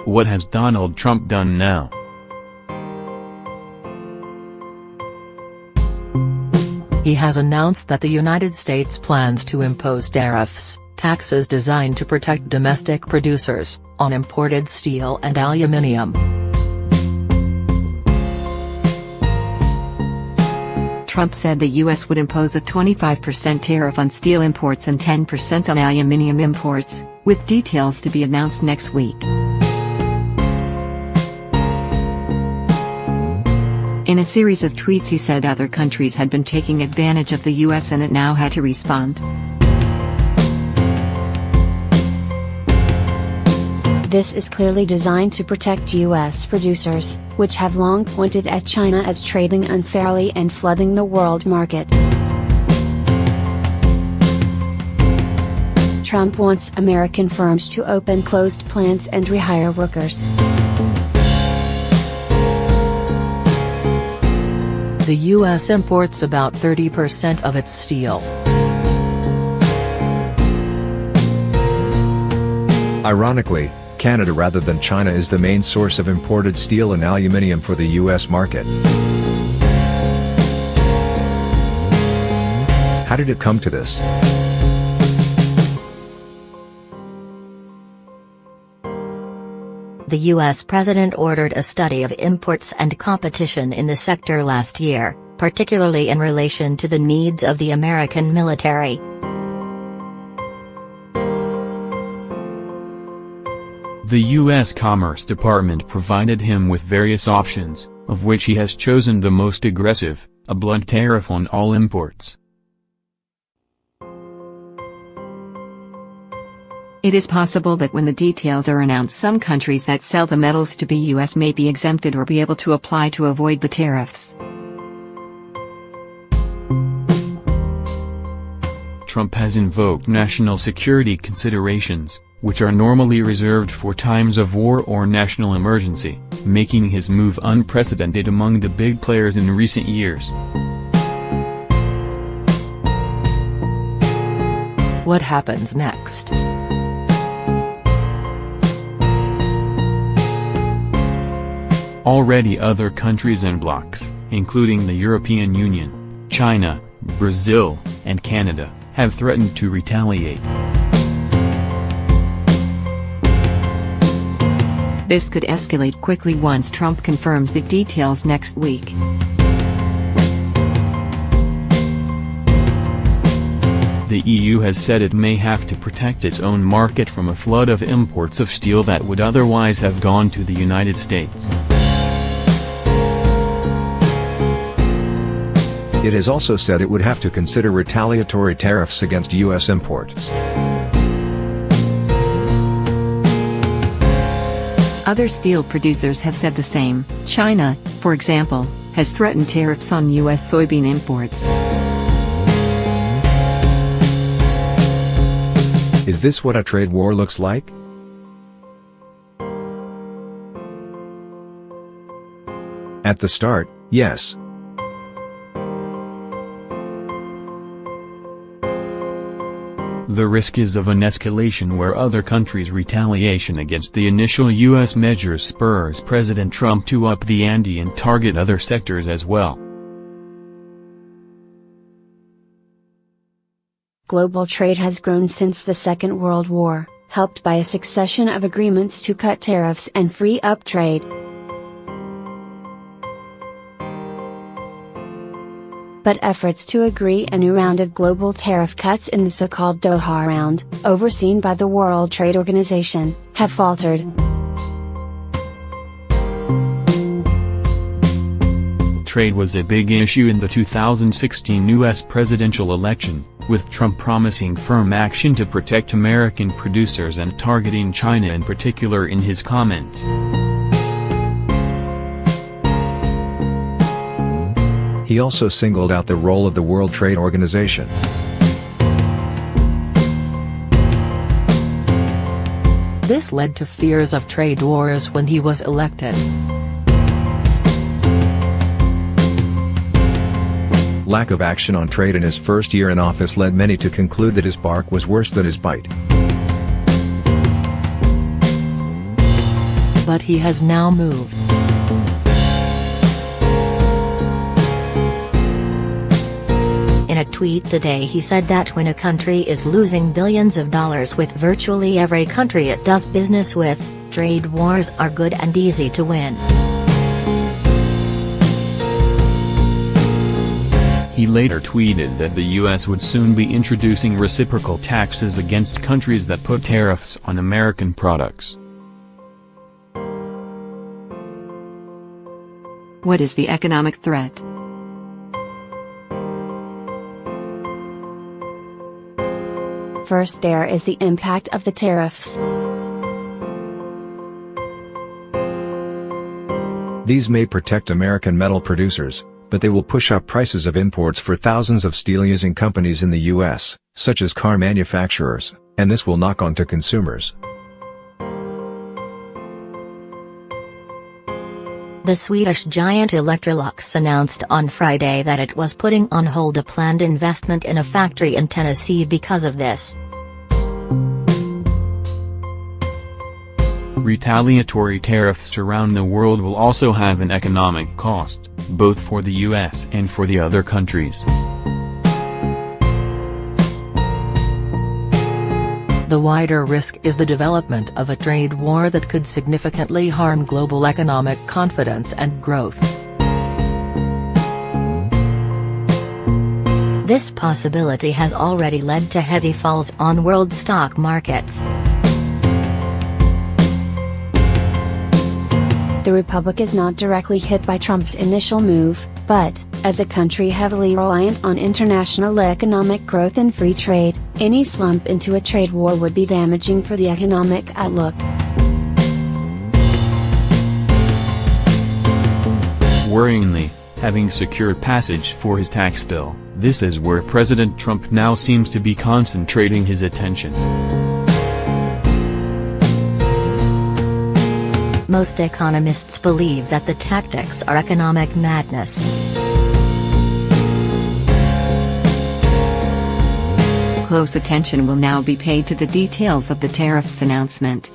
What has Donald Trump done now? He has announced that the United States plans to impose tariffs, taxes designed to protect domestic producers, on imported steel and aluminum. Trump said the U.S. would impose a 25% tariff on steel imports and 10% on aluminum imports, with details to be announced next week. In a series of tweets he said other countries had been taking advantage of the U.S. and it now had to respond. This is clearly designed to protect U.S. producers, which have long pointed at China as trading unfairly and flooding the world market. Trump wants American firms to open closed plants and rehire workers. The U.S. imports about 30% of its steel. Ironically, Canada rather than China is the main source of imported steel and aluminum for the U.S. market. How did it come to this? The U.S. president ordered a study of imports and competition in the sector last year, particularly in relation to the needs of the American military. The U.S. Commerce Department provided him with various options, of which he has chosen the most aggressive, a blunt tariff on all imports. It is possible that when the details are announced, some countries that sell the metals to the U.S. may be exempted or be able to apply to avoid the tariffs. Trump has invoked national security considerations, which are normally reserved for times of war or national emergency, making his move unprecedented among the big players in recent years. What happens next? Already other countries and blocs, including the European Union, China, Brazil, and Canada, have threatened to retaliate. This could escalate quickly once Trump confirms the details next week. The EU has said it may have to protect its own market from a flood of imports of steel that would otherwise have gone to the United States. It has also said it would have to consider retaliatory tariffs against U.S. imports. Other steel producers have said the same. China, for example, has threatened tariffs on U.S. soybean imports. Is this what a trade war looks like? At the start, yes. The risk is of an escalation where other countries' retaliation against the initial U.S. measures spurs President Trump to up the ante and target other sectors as well. Global trade has grown since the Second World War, helped by a succession of agreements to cut tariffs and free up trade. But efforts to agree a new round of global tariff cuts in the so-called Doha Round, overseen by the World Trade Organization, have faltered. Trade was a big issue in the 2016 U.S. presidential election, with Trump promising firm action to protect American producers and targeting China in particular in his comments. He also singled out the role of the World Trade Organization. This led to fears of trade wars when he was elected. Lack of action on trade in his first year in office led many to conclude that his bark was worse than his bite. But he has now moved. In a tweet today he said that when a country is losing billions of dollars with virtually every country it does business with, trade wars are good and easy to win. He later tweeted that the U.S. would soon be introducing reciprocal taxes against countries that put tariffs on American products. What is the economic threat? First, there is the impact of the tariffs. These may protect American metal producers, but they will push up prices of imports for thousands of steel-using companies in the U.S., such as car manufacturers, and this will knock on to consumers. The Swedish giant Electrolux announced on Friday that it was putting on hold a planned investment in a factory in Tennessee because of this. Retaliatory tariffs around the world will also have an economic cost, both for the U.S. and for the other countries. The wider risk is the development of a trade war that could significantly harm global economic confidence and growth. This possibility has already led to heavy falls on world stock markets. The republic is not directly hit by Trump's initial move, but, as a country heavily reliant on international economic growth and free trade, any slump into a trade war would be damaging for the economic outlook. Worryingly, having secured passage for his tax bill, this is where President Trump now seems to be concentrating his attention. Most economists believe that the tactics are economic madness. Close attention will now be paid to the details of the tariffs announcement.